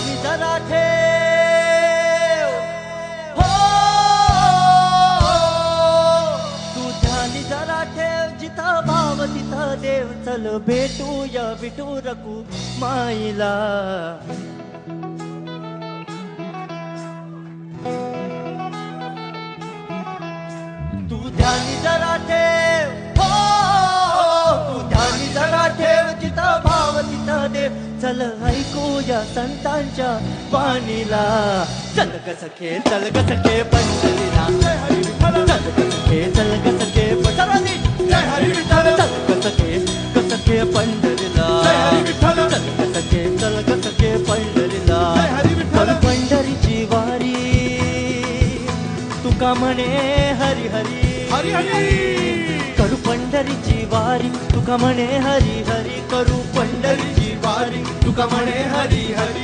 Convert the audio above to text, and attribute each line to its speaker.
Speaker 1: ध्यानी जरा ठेव, हो तू ध्यानी जरा ठेव, जिथं भाव तिथं देव. चल भेटूया विठुरकू माईला. तू ध्यानी जरा ठेव, हो तू ध्यानी जरा ठेव, जिथं भाव तिथं देव. चल ऐकूया संतांच्या वाणीला. चल ग सखे, चल ग सखे पंढरीला. चल ग सखे, चल ग सखे पंढरीला. चल ग सखे, ग सखे पंढरीला. चल ग सखे, चल ग सखे पंढरीला. पण पंढरीची वारी तुका म्हणे हरी हरी
Speaker 2: हरी हरी.
Speaker 1: करू पंढरीची वारी तुका म्हणे हरी हरी. करू पंढरीची वारी तुका म्हणे हरी हरी.